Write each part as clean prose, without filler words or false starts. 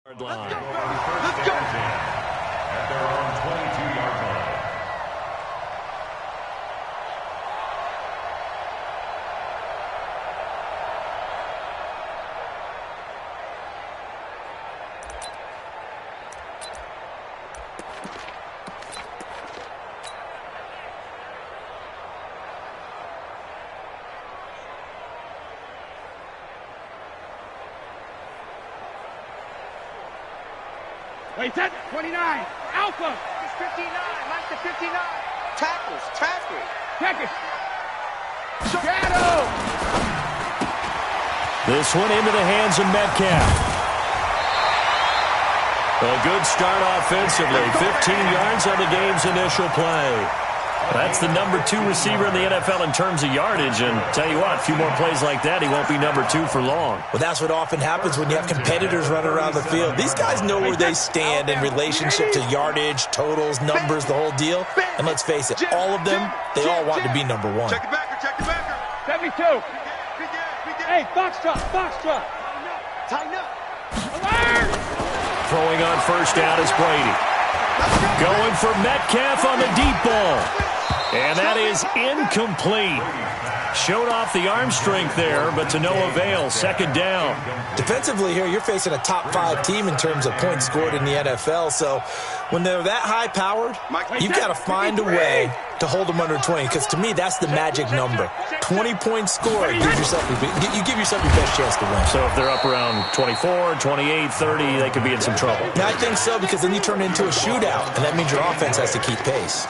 Let's go! Let's go! At their own 22-yard line. Wait, that's 29. Alpha. It's 59. Mike to 59. Tackles. Tackle. Check it. Shadow. This one into the hands of Metcalf. A good start offensively. 15 yards on the game's initial play. That's the number 2 receiver in the NFL in terms of yardage. And tell you what, a few more plays like that, he won't be number 2 for long. Well, that's what often happens when you have competitors running around the field. These guys know where they stand in relationship to yardage, totals, numbers, the whole deal. And let's face it, all of them, they all want to be number 1. Check the backer, check the backer. 72. Hey, Foxtrot. Tighten up. Alert. Throwing on first down is Brady. Going for Metcalf on the deep ball. And that is incomplete. Showed off the arm strength there, but to no avail. Second down. Defensively here, you're facing a top 5 team in terms of points scored in the NFL. So when they're that high-powered, you've got to find a way to hold them under 20. Because to me, that's the magic number. 20 points scored, you give yourself your best chance to win. So if they're up around 24, 28, 30, they could be in some trouble. Yeah, I think so, because then you turn it into a shootout, and that means your offense has to keep pace.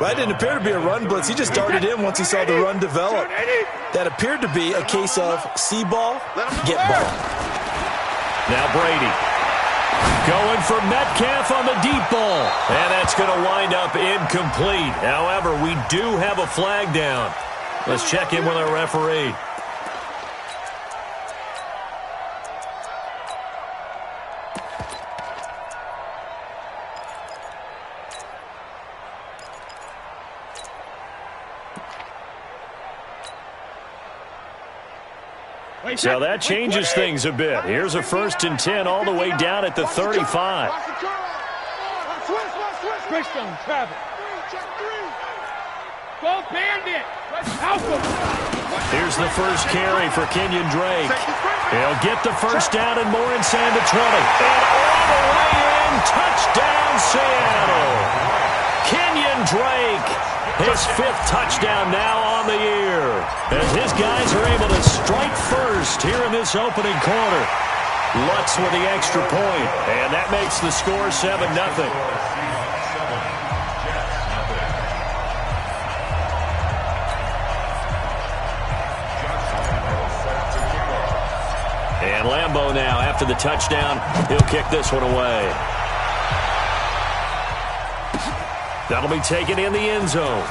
That didn't appear to be a run blitz. He just darted in once he saw the run develop. That appeared to be a case of see ball, get ball. Now Brady going for Metcalf on the deep ball. And that's going to wind up incomplete. However, we do have a flag down. Let's check in with our referee. So that changes things a bit. Here's a 1st and 10 all the way down at the 35. Switch them, Travis. Go Bandit. Alpha. Here's the first carry for Kenyon Drake. He'll get the first down and more inside the 20. And all the way in, touchdown Seattle. Kenyon Drake, his 5th touchdown now on the year. As his guys are able to strike first here in this opening quarter. Lutz with the extra point, and that makes the score 7-0. And Lambeau now, after the touchdown, he'll kick this one away. That'll be taken in the end zone.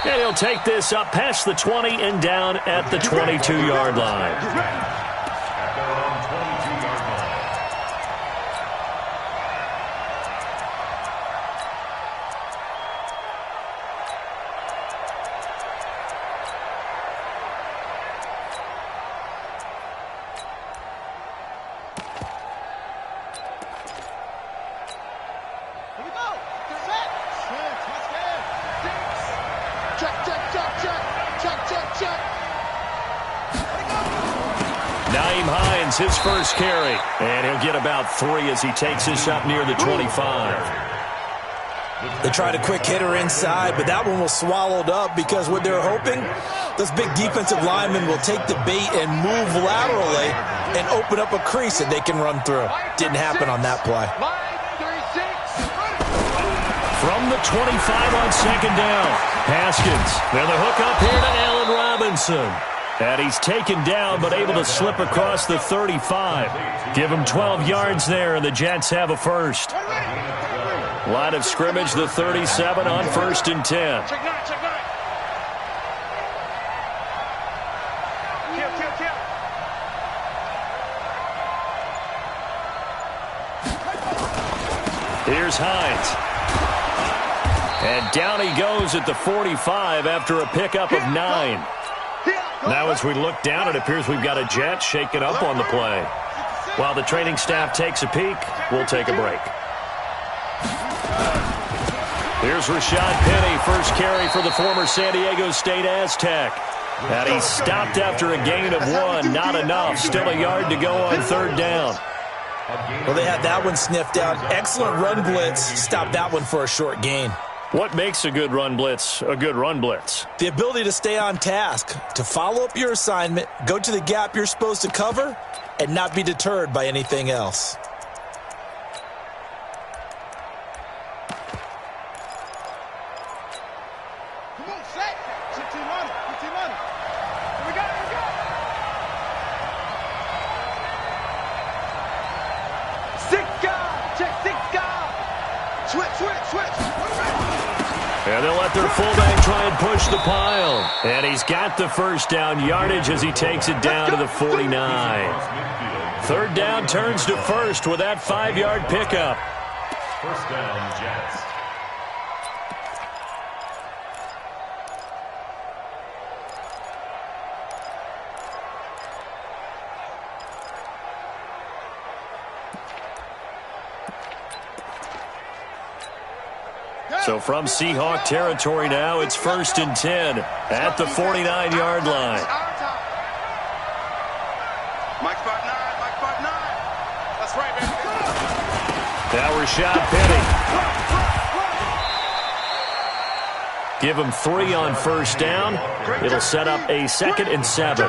And he'll take this up past the 20 and down at the 22-yard line. His first carry, and he'll get about 3 as he takes this up near the 25. They tried a quick hitter inside, but that one was swallowed up because what they're hoping, those big defensive linemen will take the bait and move laterally and open up a crease that they can run through. Didn't happen on that play. From the 25 on second down, Haskins. Now the hook up here to Allen Robinson. And he's taken down, but able to slip across the 35. Give him 12 yards there, and the Jets have a first. Line of scrimmage, the 37 on 1st and 10. Here's Hines. And down he goes at the 45 after a pickup of 9. Now as we look down, it appears we've got a Jet shaken up on the play. While the training staff takes a peek, we'll take a break. Here's Rashad Penny, first carry for the former San Diego State Aztec. And he stopped after a gain of 1, not enough. Still a yard to go on third down. Well, they had that one sniffed out. Excellent run blitz. Stopped that one for a short gain. What makes a good run blitz a good run blitz? The ability to stay on task, to follow up your assignment, go to the gap you're supposed to cover, and not be deterred by anything else. Come on, set. Get team on it. Get team on it. Here we go. Here we go. Six guard. Check six guard. Switch, switch, switch. And they'll let their fullback try and push the pile. And he's got the first down yardage as he takes it down to the 49. Third down turns to first with that 5-yard pickup. First down, Jets. So from Seahawk territory now, it's 1st and 10 at the 49-yard line. Mike spot 9, Mike spot 9. That's right, baby. Now Rashad Penny. Give him 3 on first down. It'll set up a 2nd and 7.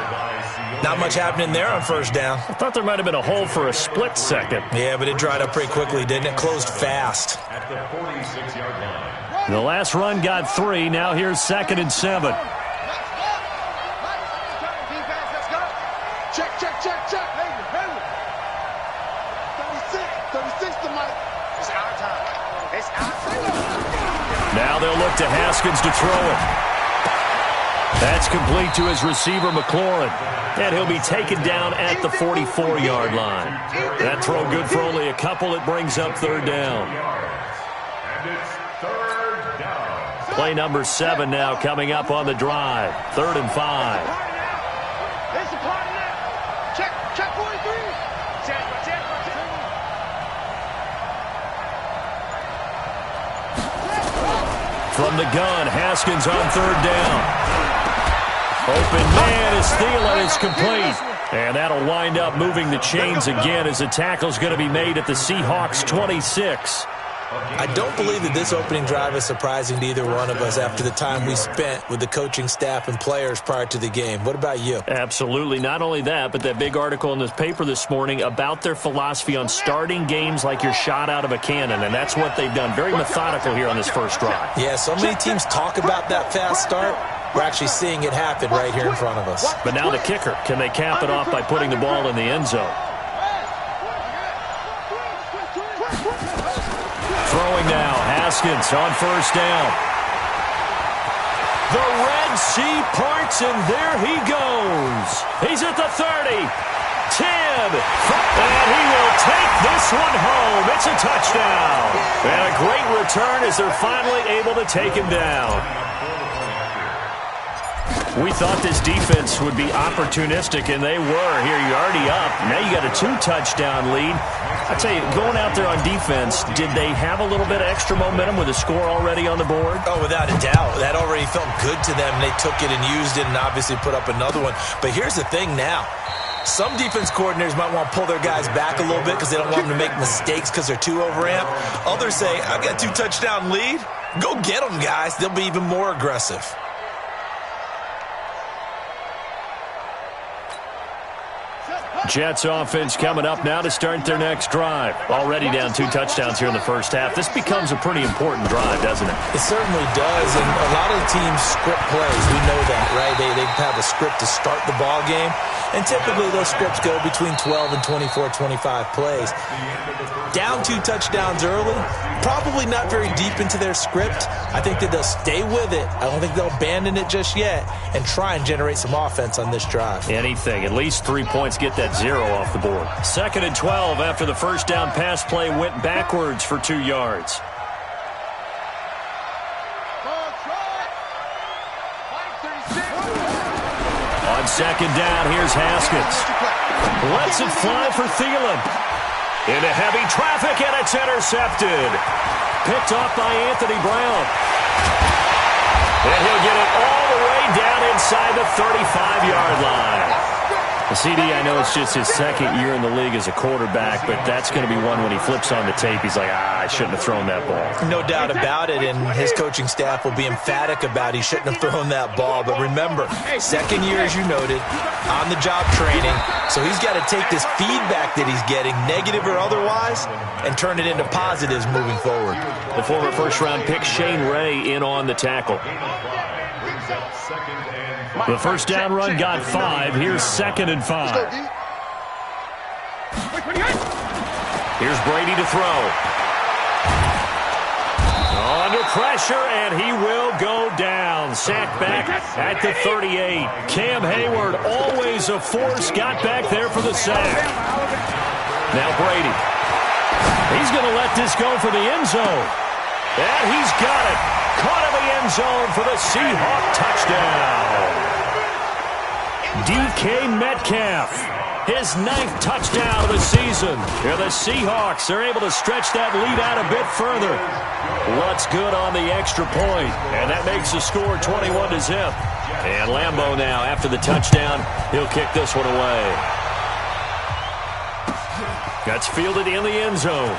Not much happening there on first down. I thought there might have been a hole for a split second. Yeah, but it dried up pretty quickly, didn't it? Closed fast. At the 46-yard line. The last run got 3. Now here's 2nd and 7. Check, check, check, check. Hey, hey. 36 to Mike. It's our time. It's our time. Now they'll look to Haskins to throw it. That's complete to his receiver, McLaurin. And he'll be taken down at the 44-yard line. That throw good for only a couple. It brings up third down. And it's third down. Play number 7 now coming up on the drive. 3rd and 5. It's a party now. Check 43. Check. From the gun, Haskins on 3rd down. Open man is Thielen. It's complete. And that'll wind up moving the chains again as the tackle's going to be made at the Seahawks 26. I don't believe that this opening drive is surprising to either one of us after the time we spent with the coaching staff and players prior to the game. What about you? Absolutely. Not only that, but that big article in this paper this morning about their philosophy on starting games like you're shot out of a cannon, and that's what they've done. Very methodical here on this first drive. Yeah, so many teams talk about that fast start. We're actually seeing it happen right here in front of us. But now the kicker. Can they cap it off by putting the ball in the end zone? Throwing now, Haskins on first down. The Red Sea parts, and there he goes. He's at the 30, 10, and he will take this one home. It's a touchdown. And a great return as they're finally able to take him down. We thought this defense would be opportunistic, and they were. Here, you're already up. Now you got a 2-touchdown lead. I tell you, going out there on defense, did they have a little bit of extra momentum with a score already on the board? Oh, without a doubt. That already felt good to them. They took it and used it and obviously put up another one. But here's the thing now. Some defense coordinators might want to pull their guys back a little bit because they don't want them to make mistakes because they're too overamped. Others say, I've got a 2-touchdown lead. Go get them, guys. They'll be even more aggressive. Jets offense coming up now to start their next drive. Already down 2 touchdowns here in the first half. This becomes a pretty important drive, doesn't it? It certainly does, and a lot of the teams script plays. We know that, right? They have a script to start the ball game, and typically those scripts go between 12 and 24, 25 plays. Down 2 touchdowns early, probably not very deep into their script. I think that they'll stay with it. I don't think they'll abandon it just yet and try and generate some offense on this drive. Anything. At least 3 points. Get that 0 off the board. 2nd and 12 after the first down pass play went backwards for 2 yards. On second down. Here's Haskins. Lets it fly for Thielen. Into heavy traffic, and it's intercepted. Picked off by Anthony Brown. And he'll get it all the way down inside the 35-yard line. CD, I know it's just his second year in the league as a quarterback, but that's going to be one when he flips on the tape. He's like, I shouldn't have thrown that ball. No doubt about it, and his coaching staff will be emphatic about he shouldn't have thrown that ball. But remember, second year, as you noted, on-the-job training, so he's got to take this feedback that he's getting, negative or otherwise, and turn it into positives moving forward. The former first-round pick Shane Ray in on the tackle. The first down run got 5. Here's 2nd and 5. Here's Brady to throw. Under pressure, and he will go down. Sacked back at the 38. Cam Hayward, always a force, got back there for the sack. Now Brady. He's going to let this go for the end zone. And he's got it. Caught in the end zone for the Seahawk touchdown. DK Metcalf, his 9th touchdown of the season. Here the Seahawks are able to stretch that lead out a bit further. Lutz good on the extra point, and that makes the score 21-0. And Lambeau now, after the touchdown, he'll kick this one away. That's fielded in the end zone.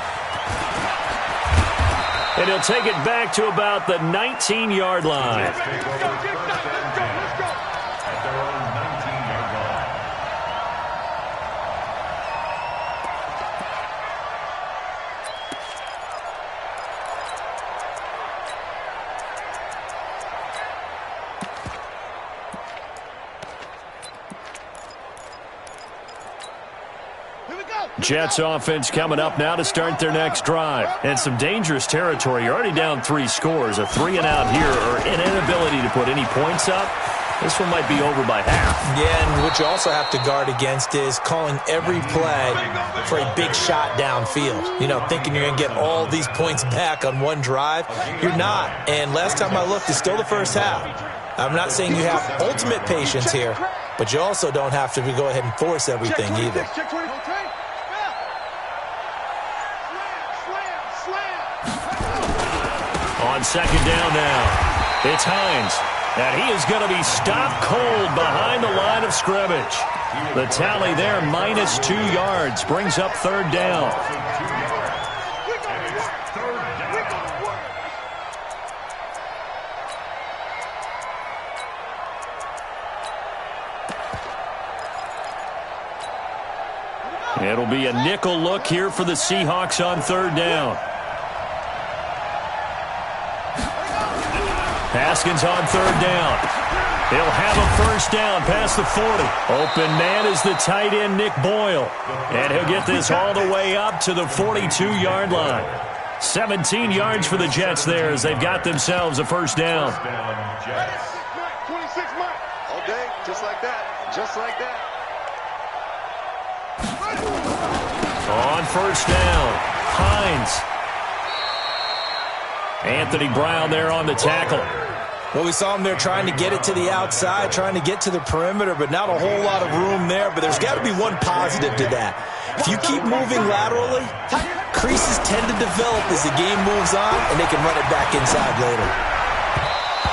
And he'll take it back to about the 19-yard line. Jets offense coming up now to start their next drive. And some dangerous territory. You're already down 3 scores. A 3-and-out here, or an inability to put any points up. This one might be over by half. Yeah, and what you also have to guard against is calling every play for a big shot downfield. You know, thinking you're going to get all these points back on one drive. You're not. And last time I looked, it's still the first half. I'm not saying you have ultimate patience here, but you also don't have to go ahead and force everything either. On second down now, it's Hines. And he is going to be stopped cold behind the line of scrimmage. The tally there, -2 yards, brings up 3rd down. It'll be a nickel look here for the Seahawks on 3rd down. Haskins on 3rd down. He'll have a first down past the 40. Open man is the tight end, Nick Boyle. And he'll get this all the way up to the 42-yard line. 17 yards for the Jets there as they've got themselves a first down. 26 Mike. All day, just like that. Just like that. On first down, Hines. Anthony Brown there on the tackle. Well, we saw him there trying to get it to the outside, trying to get to the perimeter, but not a whole lot of room there. But there's got to be one positive to that. If you keep moving laterally, creases tend to develop as the game moves on, and they can run it back inside later.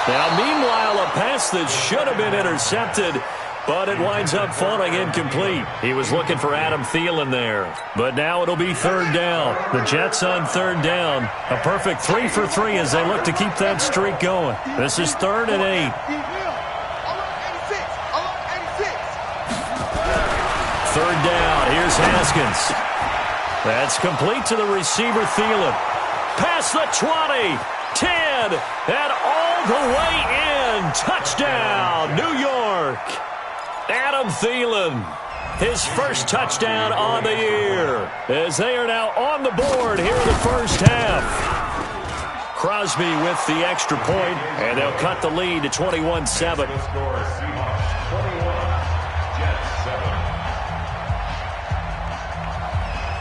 Now, meanwhile, a pass that should have been intercepted, but it winds up falling incomplete. He was looking for Adam Thielen there. But now it'll be 3rd down. The Jets on 3rd down. A perfect 3 for 3 as they look to keep that streak going. This is 3rd and 8. 3rd down. Here's Haskins. That's complete to the receiver, Thielen. Past the 20, 10, and all the way in. Touchdown, New York. Adam Thielen, his first touchdown on the year, as they are now on the board here in the first half. Crosby with the extra point, and they'll cut the lead to 21-7.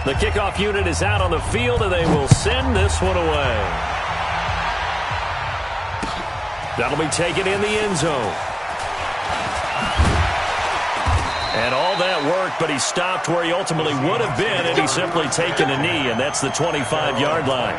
The kickoff unit is out on the field, and they will send this one away. That'll be taken in the end zone. And all that worked, but he stopped where he ultimately would have been, and he's simply taken a knee, and that's the 25-yard line.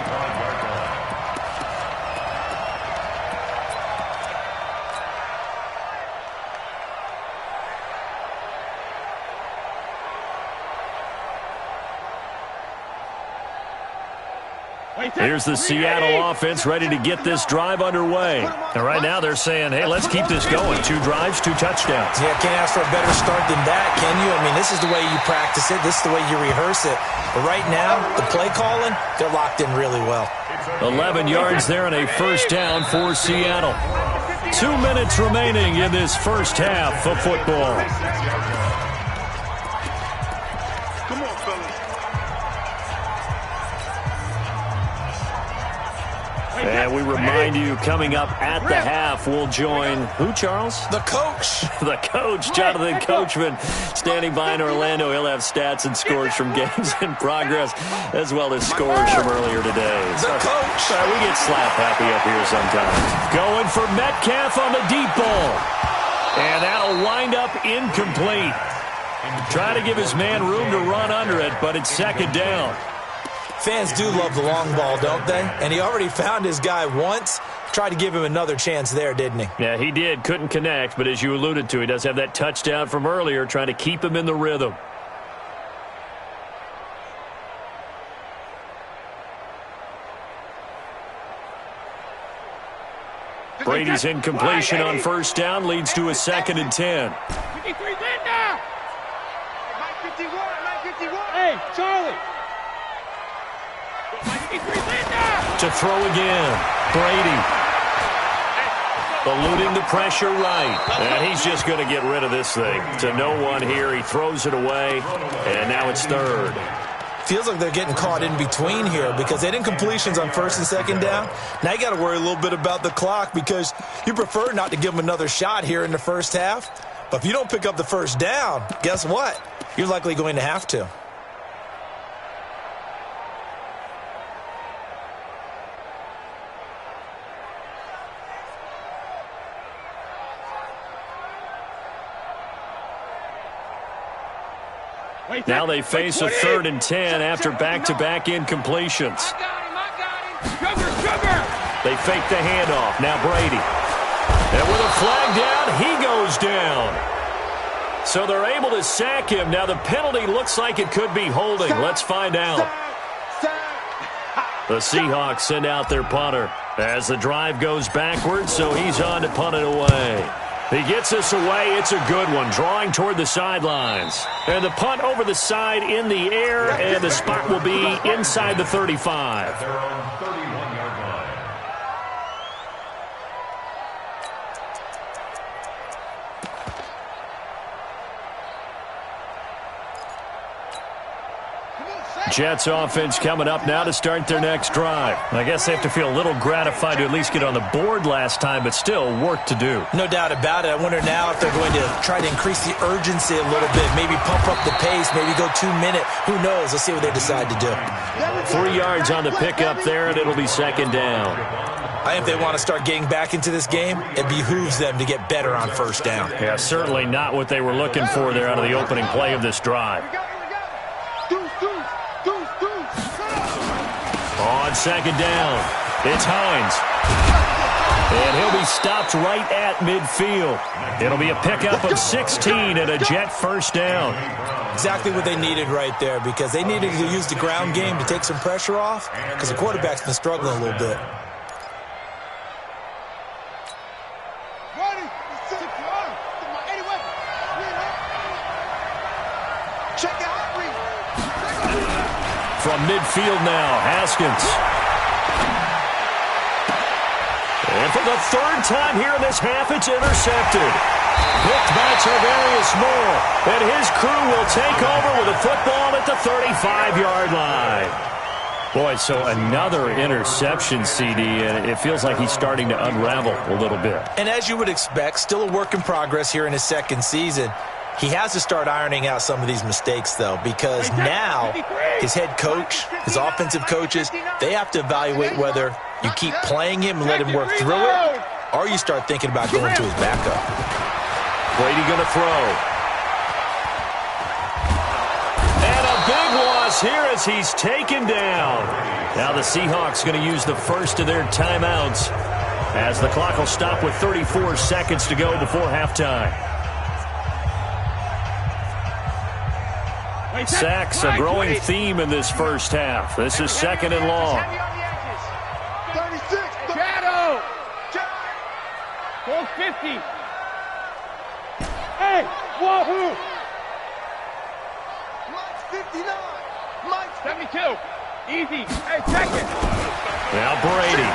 Here's the Seattle offense ready to get this drive underway. And right now they're saying, hey, let's keep this going. 2 drives, 2 touchdowns. Yeah, can't ask for a better start than that, can you? I mean, this is the way you practice it. This is the way you rehearse it. But right now, the play calling, they're locked in really well. 11 yards there and a first down for Seattle. 2 minutes remaining in this first half of football. Come on, fellas. And we remind you, coming up at the half, we'll join who, Charles? The coach. The coach, Jonathan Coachman, standing by in Orlando. He'll have stats and scores from games in progress, as well as scores from earlier today. The coach. We get slap happy up here sometimes. Going for Metcalf on the deep ball. And that'll wind up incomplete. Trying to give his man room to run under it, but it's second down. Fans do love the long ball, don't they? And he already found his guy once. Tried to give him another chance there, didn't he? Yeah, he did. Couldn't connect, but as you alluded to, he does have that touchdown from earlier, trying to keep him in the rhythm. Brady's incompletion on first down leads to a 2nd and 10. 53's in now. 951. Hey, Charlie. To throw again. Brady. Eluding the pressure right. And he's just going to get rid of this thing. To no one here. He throws it away. And now it's 3rd. Feels like they're getting caught in between here because they didn't completions on 1st and 2nd down. Now you got to worry a little bit about the clock because you prefer not to give them another shot here in the first half. But if you don't pick up the first down, guess what? You're likely going to have to. Now they face a 3rd and 10 after back-to-back incompletions. They fake the handoff. Now Brady. And with a flag down, he goes down. So they're able to sack him. Now the penalty looks like it could be holding. Let's find out. The Seahawks send out their punter as the drive goes backwards, so he's on to punt it away. He gets this away. It's a good one, drawing toward the sidelines. And the punt over the side in the air, and the spot will be inside the 35. They're on 31-yard line. Jets offense coming up now to start their next drive. I guess they have to feel a little gratified to at least get on the board last time, but still work to do. No doubt about it. I wonder now if they're going to try to increase the urgency a little bit, maybe pump up the pace, maybe go 2 minute. Who knows? Let's see what they decide to do. 3 yards on the pickup there, and it'll be second down. I think if they want to start getting back into this game, it behooves them to get better on first down. Yeah, certainly not what they were looking for there out of the opening play of this drive. On second down, it's Hines. And he'll be stopped right at midfield. It'll be a pickup of 16 and a Jet first down. Exactly what they needed right there because they needed to use the ground game to take some pressure off because the quarterback's been struggling a little bit. From midfield now, Haskins. And for the 3rd time here in this half, it's intercepted. Picked by Tarvarius Moore. And his crew will take over with a football at the 35-yard line. Boy, so another interception, CD, and it feels like he's starting to unravel a little bit. And as you would expect, still a work in progress here in his 2nd season. He has to start ironing out some of these mistakes, though, because now his head coach, his offensive coaches, they have to evaluate whether you keep playing him and let him work through it, or you start thinking about going to his backup. Brady going to throw. falls here as he's taken down. Now the Seahawks going to use the first of their timeouts as the clock will stop with 34 seconds to go before halftime. Sacks, a growing theme in this first half. This is second and long. 36. Shadow. Full 50. Hey, wahoo. Mike's 59. Mike's 72. Easy. Hey, check it. Now Brady.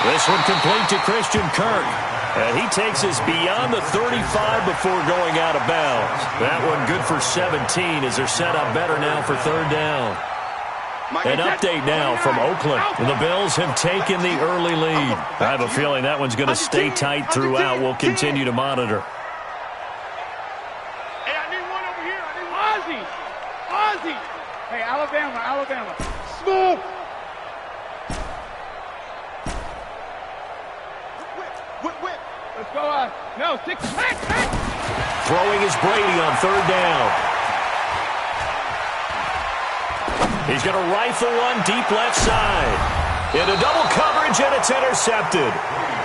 This one complete to Christian Kirk. And he takes us beyond the 35 before going out of bounds. That one good for 17 as they're set up better now for third down. An update now from Oakland. The Bills have taken the early lead. I have a feeling that one's going to stay tight throughout. We'll continue to monitor. Hey, I need one over here. Ozzy. Ozzy. Hey, Alabama. Smooth. Whip. Let's go. No, 6. Throwing is Brady on third down. He's going to rifle one deep left side. Into double coverage, and it's intercepted.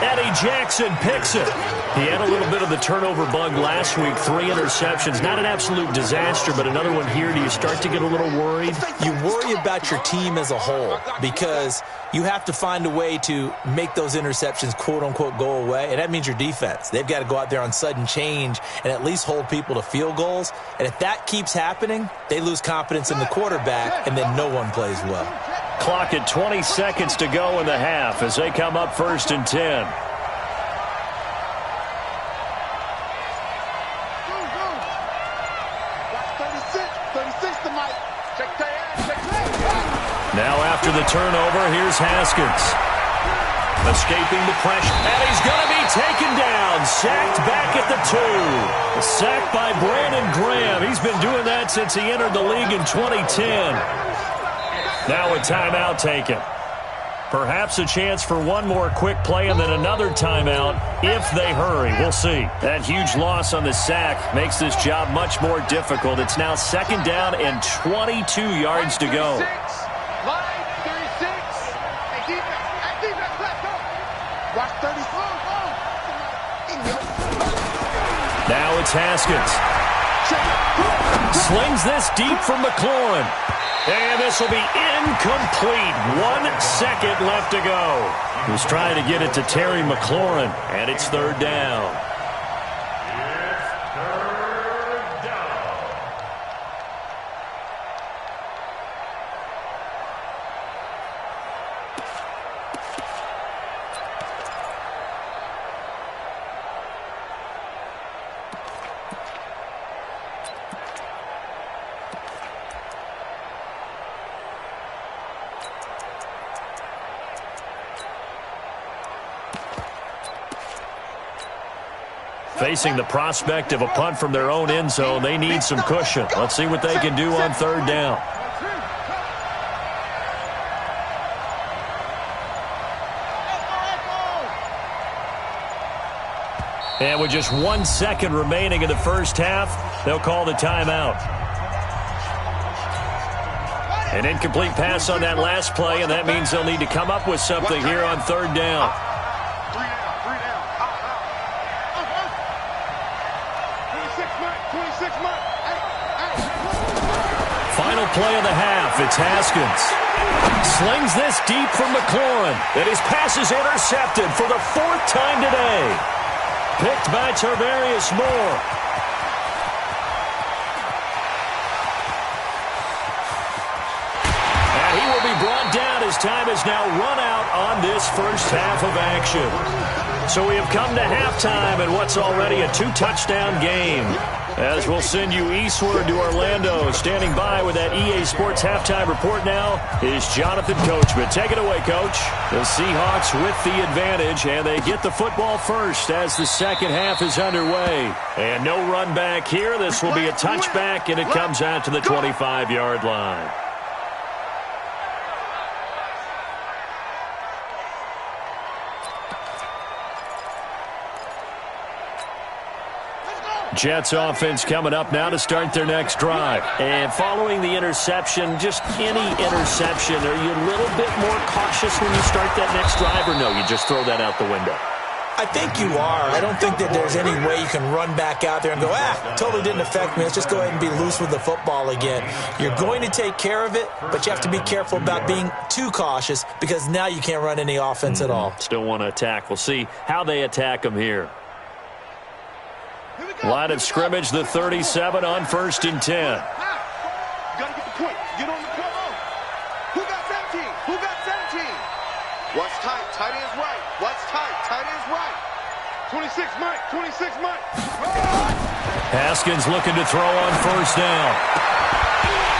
Eddie Jackson picks it. He had a little bit of the turnover bug last week. 3 interceptions. Not an absolute disaster, but another one here. Do you start to get a little worried? You worry about your team as a whole because you have to find a way to make those interceptions, quote-unquote, go away, and that means your defense. They've got to go out there on sudden change and at least hold people to field goals, and if that keeps happening, they lose confidence in the quarterback, and then no one plays well. Clock at 20 seconds to go in the half as they come up first and 10. Now after the turnover, here's Haskins. Escaping the pressure, and he's going to be taken down. Sacked back at the 2. A sack by Brandon Graham. He's been doing that since he entered the league in 2010. Now a timeout taken. Perhaps a chance for one more quick play and then another timeout if they hurry. We'll see. That huge loss on the sack makes this job much more difficult. It's now second down and 22 yards to go. Line 36. Hey, defense, let's go. Watch 34. Now it's Haskins. Slings this deep for McLaurin. And this will be incomplete. 1 second left to go. He's trying to get it to Terry McLaurin, and it's third down. Facing the prospect of a punt from their own end zone, they need some cushion. Let's see what they can do on third down. And with just 1 second remaining in the first half, they'll call the timeout. An incomplete pass on that last play, and that means they'll need to come up with something here on third down. Final play of the half, it's Haskins. Slings this deep from McLaurin, and his pass is intercepted for the 4th time today. Picked by Tarvarius Moore. And he will be brought down as time has now run out on this first half of action. So we have come to halftime in what's already a 2-touchdown game. As we'll send you eastward to Orlando. Standing by with that EA Sports halftime report now is Jonathan Coachman. Take it away, Coach. The Seahawks with the advantage, and they get the football first as the second half is underway. And no run back here. This will be a touchback, and it comes out to the 25-yard line. Jets offense coming up now to start their next drive. And following the interception, just any interception, are you a little bit more cautious when you start that next drive, or no, you just throw that out the window? I think you are. I don't think that there's any way you can run back out there and go, totally didn't affect me. Let's just go ahead and be loose with the football again. You're going to take care of it, but you have to be careful about being too cautious because now you can't run any offense at all. Still want to attack. We'll see how they attack them here. Line of scrimmage, the 37 on 1st and 10. You got to get the point. Get on the point. Who got 17? Who got 17? What's tight? Tight end's right. What's tight? Tight end's right. 26 Mike. 26 Mike. Haskins looking to throw on 1st down.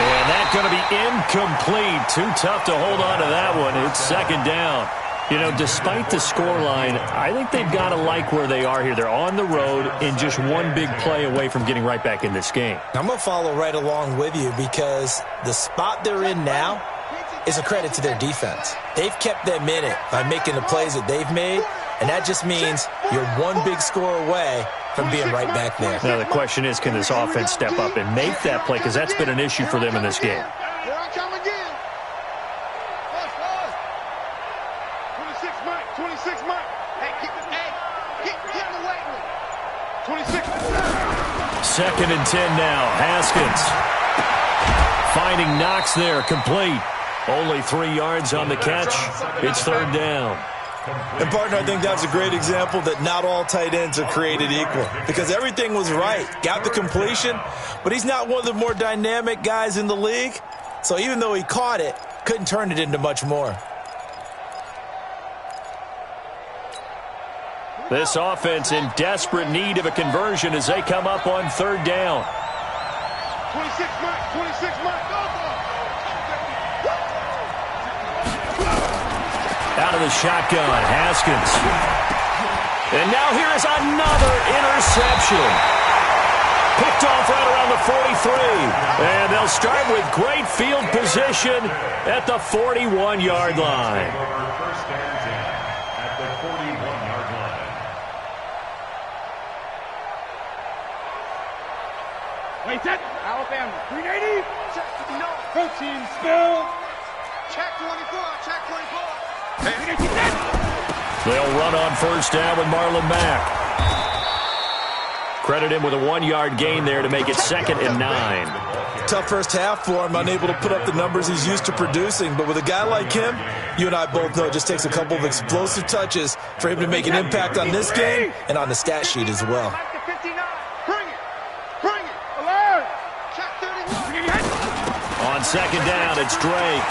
And that's going to be incomplete. Too tough to hold on to that one. It's 2nd down. You know, despite the scoreline, I think they've got to like where they are here. They're on the road and just one big play away from getting right back in this game. I'm going to follow right along with you because the spot they're in now is a credit to their defense. They've kept them in it by making the plays that they've made, and that just means you're one big score away from being right back there. Now, the question is, can this offense step up and make that play? Because that's been an issue for them in this game. Here I come again. 26 Mike. 26 Mike. Hey, get the way. 26. 2nd and 10 now. Haskins finding Knox there, complete. Only 3 yards on the catch. It's 3rd down. And, partner, I think that's a great example that not all tight ends are created equal because everything was right. Got the completion, but he's not one of the more dynamic guys in the league. So even though he caught it, couldn't turn it into much more. This offense in desperate need of a conversion as they come up on 3rd down. 26 Mike. 26 Mike. Out of the shotgun, Haskins. And now here is another interception. Picked off right around the 43. And they'll start with great field position at the 41-yard line. First and 10 at the 41-yard line. Wait, set. Alabama. 380. Check. No. Protein spill. Check 24. Check 24. They'll run on 1st down with Marlon Mack. Credit him with a 1-yard gain there to make it 2nd and 9. Tough first half for him, unable to put up the numbers he's used to producing. But with a guy like him, you and I both know it just takes a couple of explosive touches for him to make an impact on this game and on the stat sheet as well. Bring it. Bring it. Alert. Check 31. On 2nd down, it's Drake.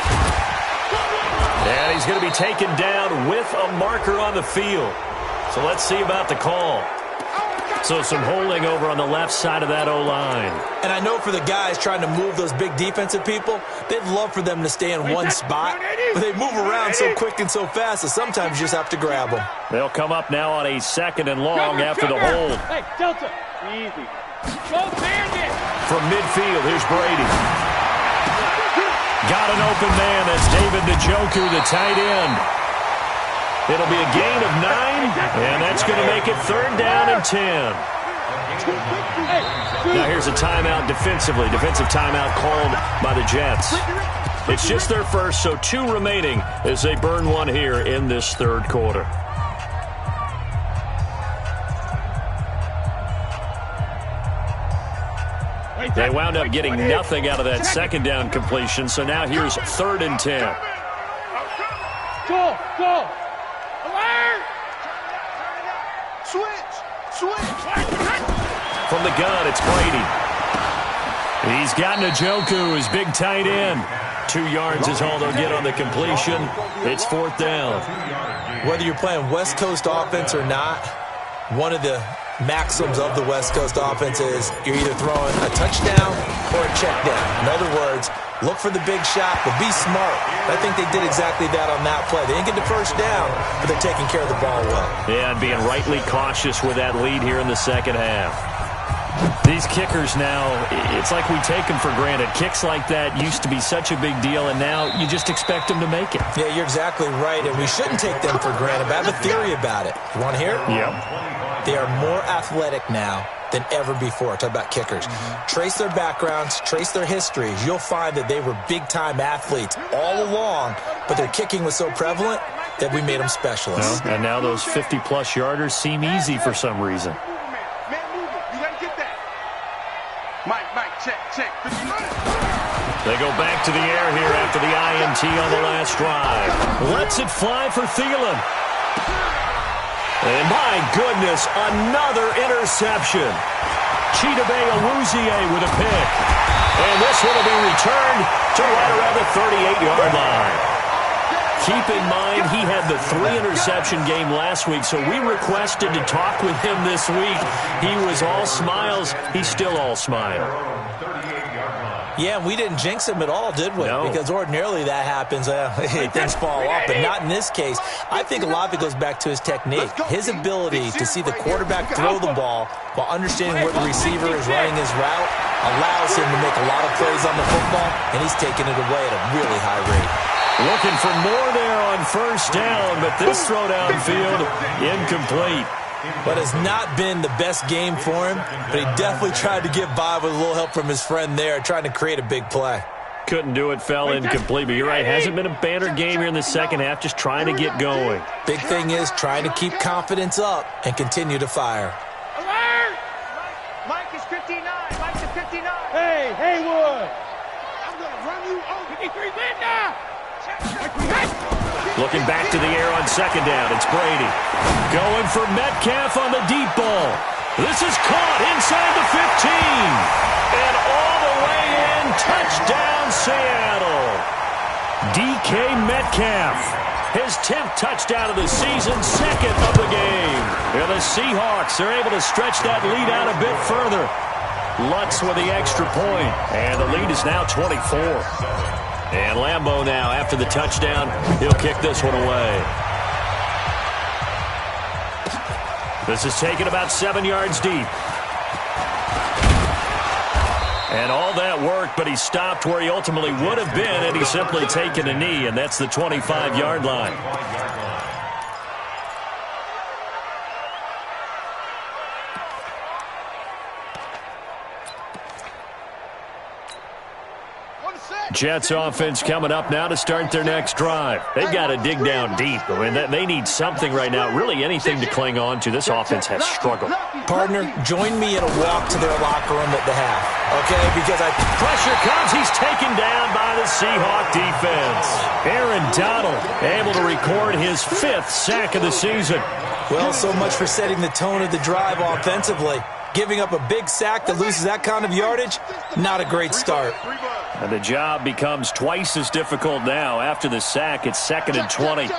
And he's going to be taken down with a marker on the field. So let's see about the call. So some holding over on the left side of that O-line. And I know for the guys trying to move those big defensive people, they'd love for them to stay in one spot. But they move around so quick and so fast that sometimes you just have to grab them. They'll come up now on a 2nd and long after the hold. Hey, Delta. Easy. Go Bandit. From midfield, here's Brady. Got an open man. That's David Njoku, the tight end. It'll be a gain of 9, and that's going to make it 3rd down and 10. Now here's a timeout defensively. Defensive timeout called by the Jets. It's just their first, so 2 remaining as they burn one here in this 3rd quarter. They wound up getting nothing out of that 2nd down completion, so now here's 3rd and 10. Go. Alert. Switch. From the gun, it's Brady. He's got Njoku, his big tight end. 2 yards is all they'll get on the completion. It's 4th down. Whether you're playing West Coast offense or not, one of the maxims of the West Coast offense is you're either throwing a touchdown or a check down. In other words, look for the big shot, but be smart. I think they did exactly that on that play. They didn't get the first down, but they're taking care of the ball well. Yeah, and being rightly cautious with that lead here in the 2nd half. These kickers now, it's like we take them for granted. Kicks like that used to be such a big deal, and now you just expect them to make it. Yeah, you're exactly right, and we shouldn't take them for granted, but I have a theory about it. You want to hear it? Yeah. They are more athletic now than ever before. Talk about kickers. Trace their backgrounds, trace their histories. You'll find that they were big-time athletes all along, but their kicking was so prevalent that we made them specialists. Well, and now those 50-plus yarders seem easy for some reason. They go back to the air here after the INT on the last drive. Lets it fly for Thielen. And my goodness, another interception. Chidobe Awuzie with a pick. And this one will be returned to right around the 38-yard line. Keep in mind, he had the 3-interception game last week, so we requested to talk with him this week. He was all smiles. He's still all smile. Yeah, we didn't jinx him at all, did we? No. Because ordinarily that happens. Things fall off, but not in this case. I think a lot of it goes back to his technique. His ability to see the quarterback throw the ball while understanding where the receiver is running his route allows him to make a lot of plays on the football, and he's taking it away at a really high rate. Looking for more there on first down, but this throw downfield, incomplete. But it's not been the best game for him, but he definitely tried to get by with a little help from his friend there, trying to create a big play. Couldn't do it, fell incomplete, but you're right, hasn't been a banner game here in the second half, just trying to get going. Big thing is trying to keep confidence up and continue to fire. Alert! Mike is 59. Mike is 59. Hey, Haywood! I'm going to run you over. 53 men now! Looking back to the air on second down, it's Brady. Going for Metcalf on the deep ball. This is caught inside the 15. And all the way in, touchdown Seattle. DK Metcalf, his 10th touchdown of the season, second of the game. And the Seahawks are able to stretch that lead out a bit further. Lutz with the extra point, and the lead is now 24. And Lambeau now, after the touchdown, he'll kick this one away. This is taken about 7 yards deep. And all that worked, but he stopped where he ultimately would have been, and he's simply taken a knee, and that's the 25-yard line. Jets offense coming up now to start their next drive. They've got to dig down deep. I mean, they need something right now, really anything to cling on to. This offense has struggled. Partner, join me in a walk to their locker room at the half, okay? Because pressure comes. He's taken down by the Seahawk defense. Aaron Donald able to record his 5th sack of the season. Well, so much for setting the tone of the drive offensively. Giving up a big sack that loses that kind of yardage, not a great start. And the job becomes twice as difficult now. After the sack, it's 2nd and 20. Check 24.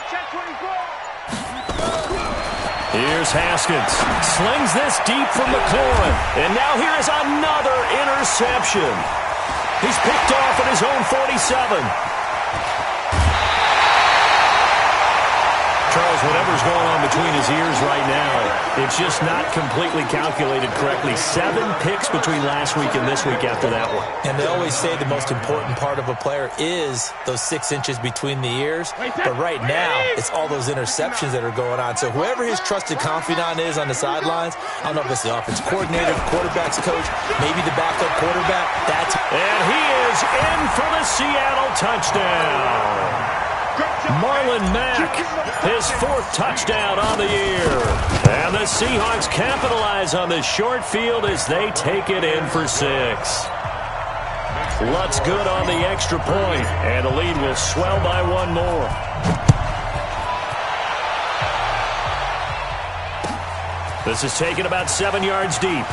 Check 24. Here's Haskins. Slings this deep from McLaurin. And now here is another interception. He's picked off at his own 47. Charles, whatever's going on between his ears right now, it's just not completely calculated correctly. 7 picks between last week and this week after that one. And they always say the most important part of a player is those 6 inches between the ears. But right now, it's all those interceptions that are going on. So whoever his trusted confidant is on the sidelines, I don't know if it's the offense coordinator, the quarterback's coach, maybe the backup quarterback. And he is in for the Seattle touchdown. Marlon Mack, his 4th touchdown on the year. And the Seahawks capitalize on the short field as they take it in for 6. Lutz good on the extra point, and the lead will swell by 1 more. This is taken about 7 yards deep.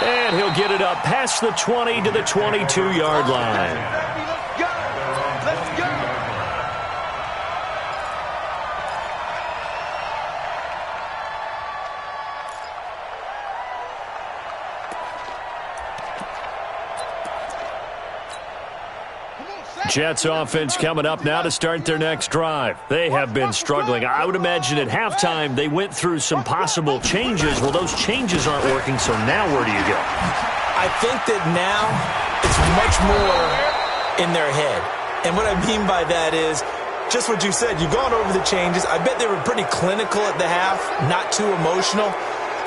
And he'll get it up past the 20 to the 22-yard line. Jets offense coming up now to start their next drive. They have been struggling. I would imagine at halftime they went through some possible changes. Well, those changes aren't working, so now where do you go? I think that now it's much more in their head. And what I mean by that is just what you said. You've gone over the changes. I bet they were pretty clinical at the half, not too emotional.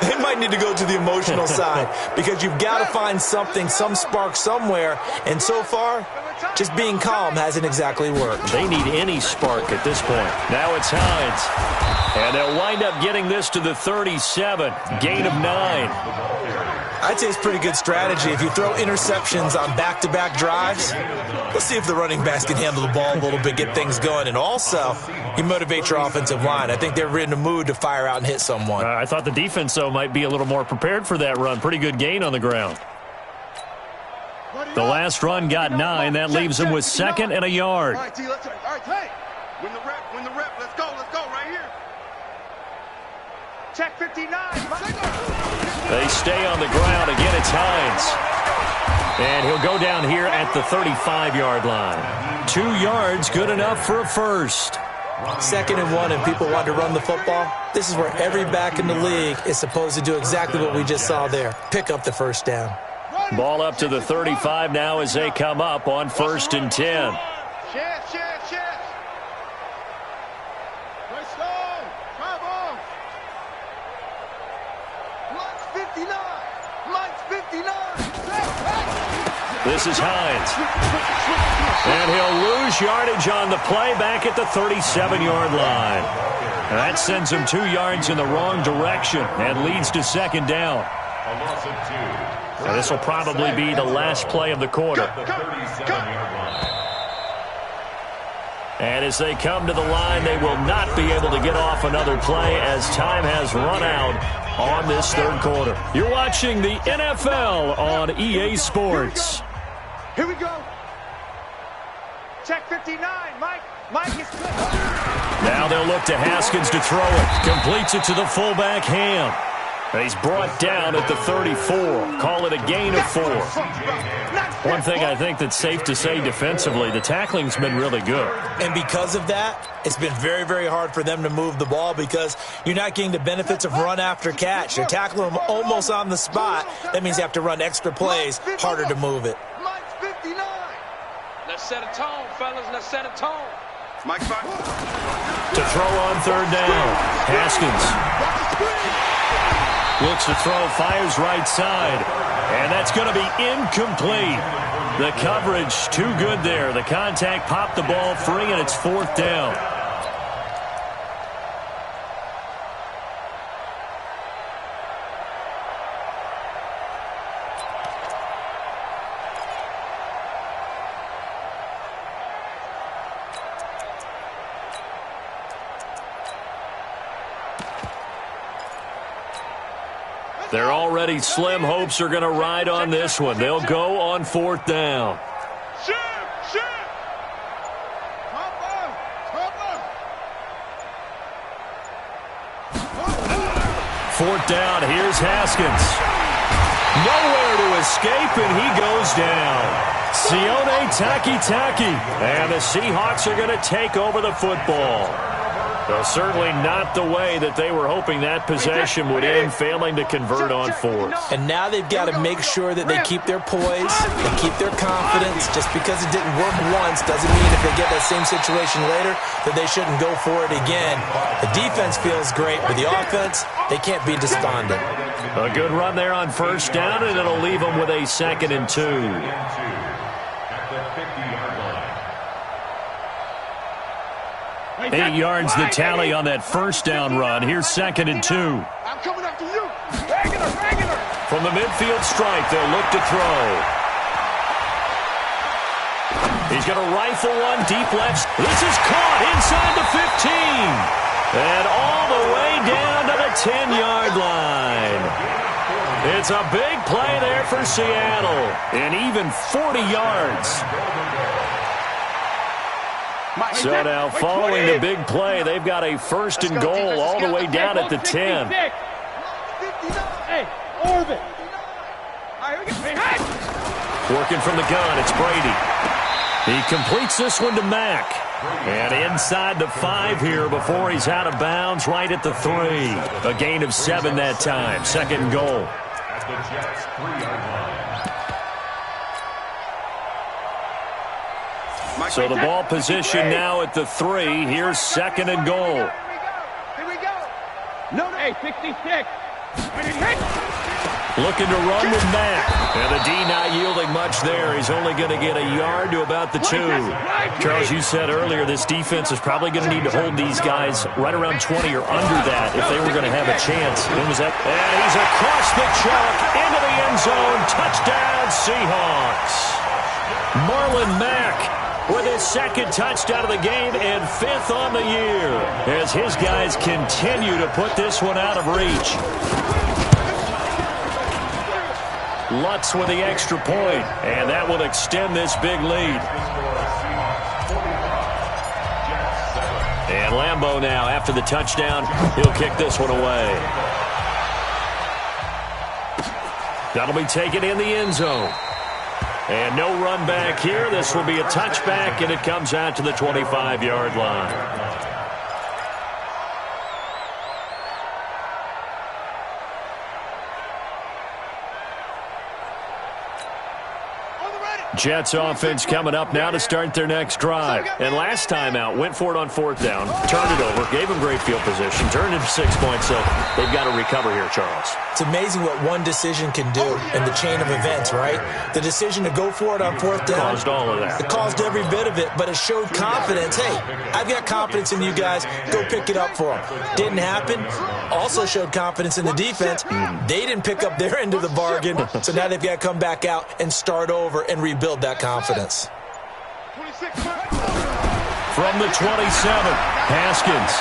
They might need to go to the emotional side because you've got to find something, some spark somewhere. And so far, just being calm hasn't exactly worked. They need any spark at this point. Now it's Hines. And they'll wind up getting this to the 37. Gain of 9. I'd say it's pretty good strategy. If you throw interceptions on back-to-back drives, let's see if the running backs can handle the ball a little bit, get things going. And also, you motivate your offensive line. I think they're in a mood to fire out and hit someone. I thought the defense, though, might be a little more prepared for that run. Pretty good gain on the ground. The last run got 9. That leaves them with 2nd and a yard. All right, T, let's, all right, hey, win the rep, let's go, right here. Check 59. They stay on the ground. Again, it's Hines. And he'll go down here at the 35-yard line. 2 yards, good enough for a first. 2nd and 1 and people want to run the football. This is where every back in the league is supposed to do exactly what we just saw there. Pick up the first down. Ball up to the 35 now as they come up on 1st and 10. Shift. Let's go. Travel. Mike's 59. This is Hines. And he'll lose yardage on the play back at the 37-yard line. And that sends him 2 yards in the wrong direction and leads to 2nd down. A loss of 2. And this will probably be the last play of the quarter. At the 37-yard line. And as they come to the line, they will not be able to get off another play as time has run out on this 3rd quarter. You're watching the NFL on EA Sports. Here we go. Check 59. Mike is good. Now they'll look to Haskins to throw it. Completes it to the fullback, Ham. And he's brought down at the 34. Call it a gain of 4. One thing I think that's safe to say defensively, the tackling's been really good. And because of that, it's been very, very hard for them to move the ball because you're not getting the benefits of run after catch. You're tackling them almost on the spot. That means you have to run extra plays, harder to move it. Mike's 59. Let's set a tone, fellas. Let's set a tone. Mike's 5. To throw on 3rd down. Haskins looks to throw, fires right side. And that's going to be incomplete. The coverage too good there. The contact popped the ball free, and it's 4th down. Their already slim hopes are going to ride on this one. They'll go on 4th down. Shift. Fourth down, here's Haskins. Nowhere to escape, and he goes down. Sione Taki. And the Seahawks are going to take over the football. So certainly not the way that they were hoping that possession would end, failing to convert on 4th. And now they've got to make sure that they keep their poise, they keep their confidence. Just because it didn't work once doesn't mean if they get that same situation later that they shouldn't go for it again. The defense feels great, but the offense, they can't be despondent. A good run there on 1st down, and it'll leave them with a 2nd and 2. At the 50-yard line. 8 yards the tally on that 1st down run. Here's 2nd and 2. I'm coming after you. Regular. From the midfield stripe, they'll look to throw. He's going to rifle one deep left. This is caught inside the 15. And all the way down to the 10-yard line. It's a big play there for Seattle. And even 40 yards. So now, following the big play, they've got a 1st and goal all the way down at the 10. Hey, orbit. Working from the gun, it's Brady. He completes this one to Mack. And inside the 5 here before he's out of bounds, right at the 3. A gain of 7 that time, 2nd and goal. At the Jets' 3-yard line. So the ball position now at the 3. Here's 2nd and goal. Here we go. No, hey, 66. Looking to run with Mack. And the D not yielding much there. He's only going to get a yard to about the 2. Charles, you said earlier this defense is probably going to need to hold these guys right around 20 or under that if they were going to have a chance. And he's across the chalk into the end zone. Touchdown, Seahawks. Marlon Mack with his 2nd touchdown of the game and 5th on the year as his guys continue to put this one out of reach. Lutz with the extra point, and that will extend this big lead. And Lambeau now, after the touchdown, he'll kick this one away. That'll be taken in the end zone. And no run back here. This will be a touchback, and it comes out to the 25-yard line. Jets offense coming up now to start their next drive. And last time out, went for it on 4th down, turned it over, gave them great field position, turned it 6 points, so they've got to recover here, Charles. It's amazing what one decision can do in the chain of events, right? The decision to go for it on 4th down. Caused all of that. It caused every bit of it, but it showed confidence. Hey, I've got confidence in you guys. Go pick it up for them. Didn't happen. Also showed confidence in the defense. They didn't pick up their end of the bargain, so now they've got to come back out and start over and rebuild that confidence. From the 27, Haskins.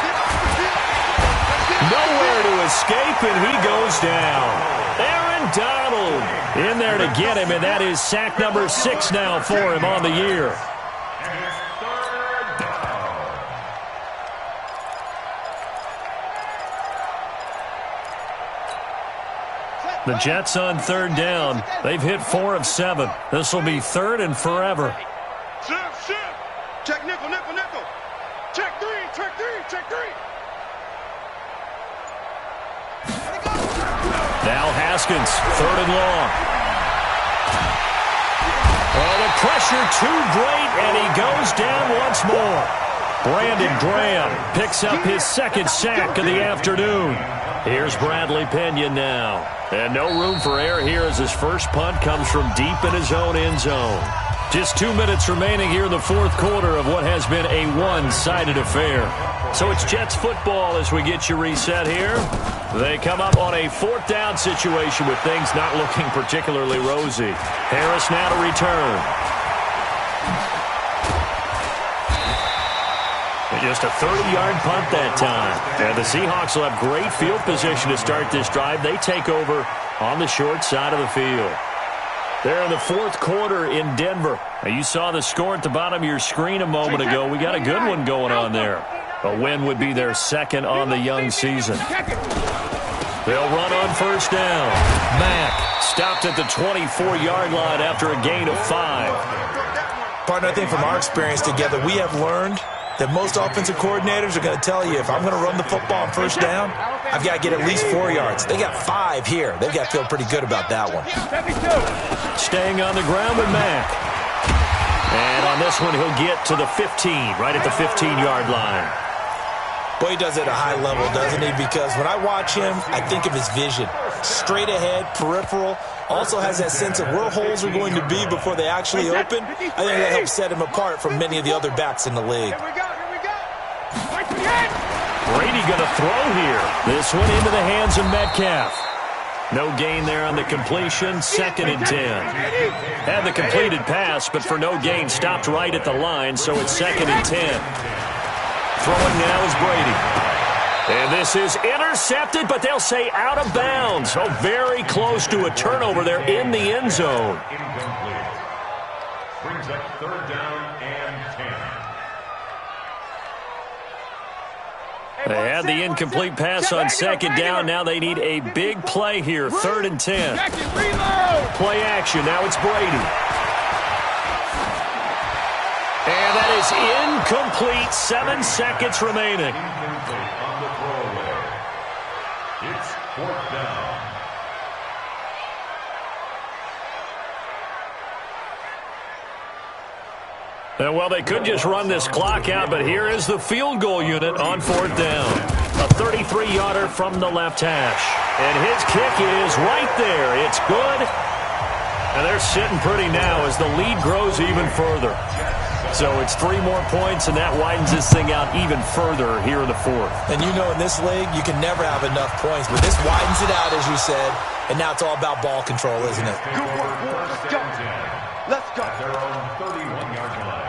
Nowhere to escape, and he goes down. Aaron Donald in there to get him, and that is sack number 6 now for him on the year. The Jets on 3rd down. They've hit 4 of 7. This will be 3rd and forever. Shift. Check nickel. Check 3. Now Haskins, 3rd and long. Oh, the pressure too great, and he goes down once more. Brandon Graham picks up his 2nd sack of the afternoon. Here's Bradley Pinion now. And no room for error here as his first punt comes from deep in his own end zone. Just 2 minutes remaining here in the 4th quarter of what has been a one-sided affair. So it's Jets football as we get you reset here. They come up on a 4th down situation with things not looking particularly rosy. Harris now to return. Just a 30-yard punt that time. And the Seahawks will have great field position to start this drive. They take over on the short side of the field. They're in the 4th quarter in Denver. Now, you saw the score at the bottom of your screen a moment ago. We got a good one going on there. A win would be their 2nd on the young season. They'll run on 1st down. Mack stopped at the 24-yard line after a gain of 5. Partner, I think from our experience together, we have learned that most offensive coordinators are going to tell you, if I'm going to run the football on 1st down, I've got to get at least 4 yards. They got 5 here. They've got to feel pretty good about that one. Staying on the ground with Mack. And on this one, he'll get to the 15, right at the 15-yard line. Boy, he does it at a high level, doesn't he? Because when I watch him, I think of his vision. Straight ahead, peripheral. Also has that sense of where holes are going to be before they actually open. I think that helps set him apart from many of the other backs in the league. Brady going to throw here. This one into the hands of Metcalf. No gain there on the completion. 2nd and 10. Had the completed pass, but for no gain, stopped right at the line, so it's 2nd and 10. Throwing now is Brady. And this is intercepted, but they'll say out of bounds. So very close to a turnover there in the end zone. Incomplete. Brings up 3rd down and 10. They had the incomplete pass on 2nd down. Now they need a big play here. 3rd and 10. Play action. Now it's Brady. And that is incomplete. 7 seconds remaining. On the throwaway. It's 4th down. Well, they could just run this clock out, but here is the field goal unit on 4th down. A 33-yarder from the left hash. And his kick is right there. It's good. And they're sitting pretty now as the lead grows even further. So it's 3 more points, and that widens this thing out even further here in the 4th. And you know in this league, you can never have enough points, but this widens it out, as you said, and now it's all about ball control, isn't it? Good work, boys. Let's go. Let's go. At their own 31-yard line.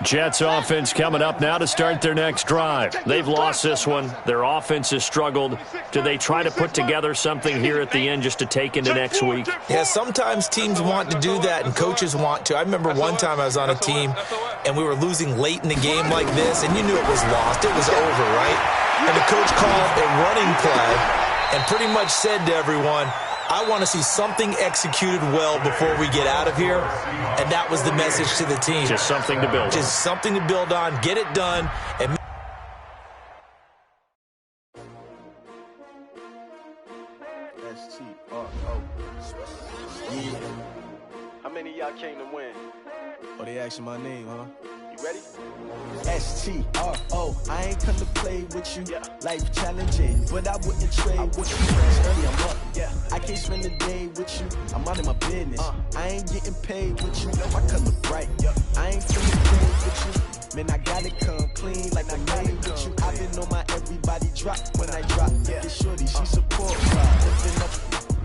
Jets offense coming up now to start their next drive. They've lost this one. Their offense has struggled. Do they try to put together something here at the end just to take into next week? Yeah, sometimes teams want to do that and coaches want to. I remember one time I was on a team and we were losing late in the game like this, and you knew it was lost. It was over, right? And the coach called a running play and pretty much said to everyone, I want to see something executed well before we get out of here. And that was the message to the team. Just something to build on. Just something to build on, get it done. And Yeah. How many of y'all came to win? Oh, they asking my name, huh? You ready? S-T-R-O, I ain't come to play with you. Life challenging, but I wouldn't trade with you. Early I'm up, I can't spend a day with you. I'm out of my business. I ain't getting paid with you. My color bright. I ain't finna play with you. Man, I gotta come clean like I'm made with you. I've been on my everybody drop when I drop. Get shorty, she support ride. Lifting up.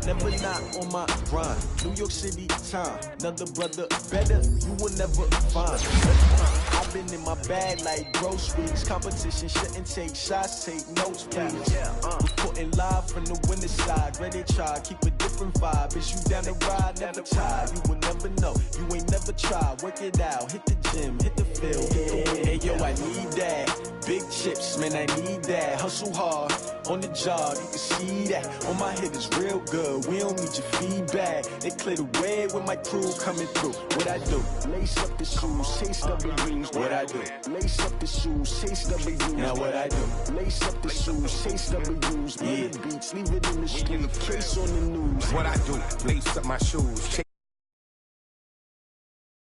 Never not on my grind. New York City time. Another brother better, you will never find. I've been in my bag like groceries. Competition shouldn't take shots, take notes, please. Reporting live from the winning side. Ready to try, keep a different vibe. Is you down the ride, never tired. You will never know, you ain't never tried. Work it out, hit the gym, hit the field, hit the win. Hey yo, I need that. Big chips, man, I need that. Hustle hard, on the job, you can see that. On my head is real good, we don't need your feedback. They clear the way with my crew coming through. What I do? Lace up the shoes, chase W's. What I do? Lace up the shoes, chase W's. Now what I do? Lace up the shoes, chase W's. Yeah, beats, leave it in the street, case on the news. What I do? Lace up my shoes,